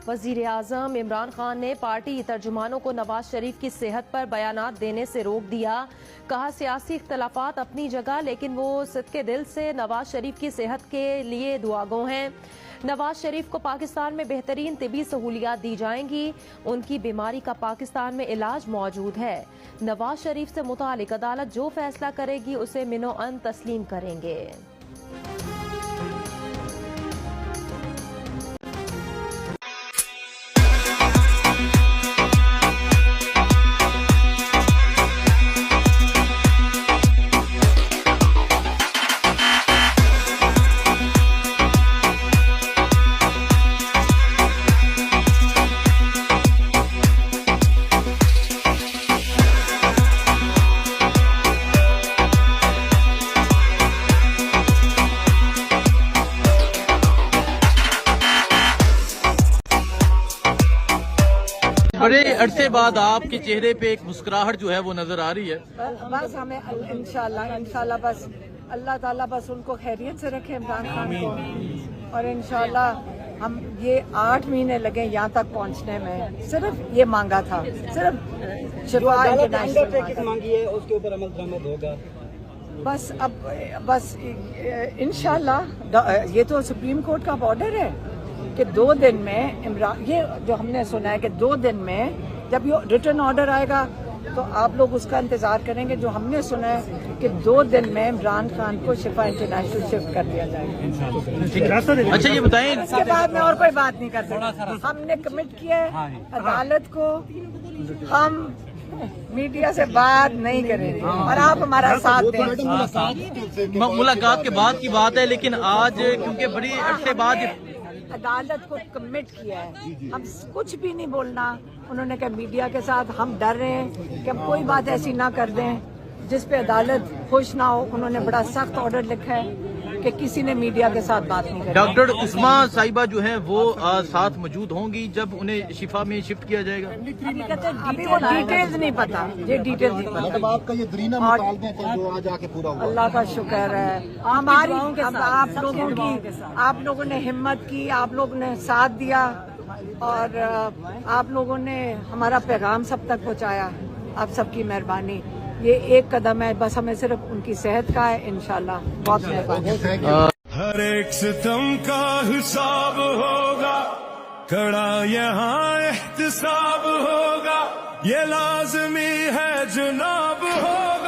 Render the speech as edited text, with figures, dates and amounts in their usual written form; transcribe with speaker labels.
Speaker 1: وزیر اعظم عمران خان نے پارٹی ترجمانوں کو نواز شریف کی صحت پر بیانات دینے سے روک دیا. کہا سیاسی اختلافات اپنی جگہ لیکن وہ صدقے دل سے نواز شریف کی صحت کے لیے دعاگو ہیں. نواز شریف کو پاکستان میں بہترین طبی سہولیات دی جائیں گی. ان کی بیماری کا پاکستان میں علاج موجود ہے. نواز شریف سے متعلق عدالت جو فیصلہ کرے گی اسے منو ان تسلیم کریں گے.
Speaker 2: بڑے عرصے بعد آپ کے چہرے پہ ایک مسکراہٹ جو ہے وہ نظر آ رہی ہے.
Speaker 3: بس ہمیں انشاءاللہ بس اللہ تعالیٰ بس ان کو خیریت سے رکھے عمران خان کو, اور انشاءاللہ ہم یہ 8 مہینے لگے یہاں تک پہنچنے میں. صرف یہ مانگا تھا, صرف شفا
Speaker 4: مانگی ہے, اس کے اوپر عمل درآمد ہوگا.
Speaker 3: بس اب بس انشاءاللہ یہ تو سپریم کورٹ کا آرڈر ہے کہ 2 دن میں یہ جو ہم نے سنا ہے کہ 2 دن میں جب یہ ریٹن آرڈر آئے گا تو آپ لوگ اس کا انتظار کریں گے. جو ہم نے سنا ہے کہ 2 دن میں عمران خان کو شفا انٹرنیشنل شفٹ کر دیا جائے گا.
Speaker 2: اچھا یہ بتائیں,
Speaker 3: اس کے بعد میں اور کوئی بات نہیں کر سکتا. ہم نے کمٹ کیا ہے عدالت کو, ہم میڈیا سے بات نہیں کریں گے اور آپ ہمارا ساتھ دیں.
Speaker 2: ملاقات کے بعد کی بات ہے, لیکن آج کیونکہ بڑی عرصے بعد
Speaker 3: عدالت کو کمٹ کیا ہے, ہم کچھ بھی نہیں بولنا. انہوں نے کہا میڈیا کے ساتھ ہم ڈر رہے ہیں کہ ہم کوئی بات ایسی نہ کر دیں جس پہ عدالت خوش نہ ہو. انہوں نے بڑا سخت آرڈر لکھا ہے کہ کسی نے میڈیا کے ساتھ بات نہیں کرنی.
Speaker 2: ڈاکٹر عثما صاحبہ جو ہیں وہ ساتھ موجود ہوں گی جب انہیں شفا میں شفٹ کیا جائے گا.
Speaker 3: ابھی وہ ڈیٹیلز نہیں پتا, یہ ڈیٹیلز نہیں پتا.
Speaker 4: آپ کا یہ درینا مطالبہ تھا جو آج آ کے پورا ہوا.
Speaker 3: اللہ کا شکر ہے ہماری آپ لوگوں نے ہمت کی, آپ لوگوں نے ساتھ دیا اور آپ لوگوں نے ہمارا پیغام سب تک پہنچایا. آپ سب کی مہربانی. یہ ایک قدم ہے, بس ہمیں صرف ان کی صحت کا ہے. انشاءاللہ بہت مہربانی.
Speaker 5: ہر ایک ستم کا حساب ہوگا, کڑا یہاں احتساب ہوگا, یہ لازمی ہے جناب ہوگا.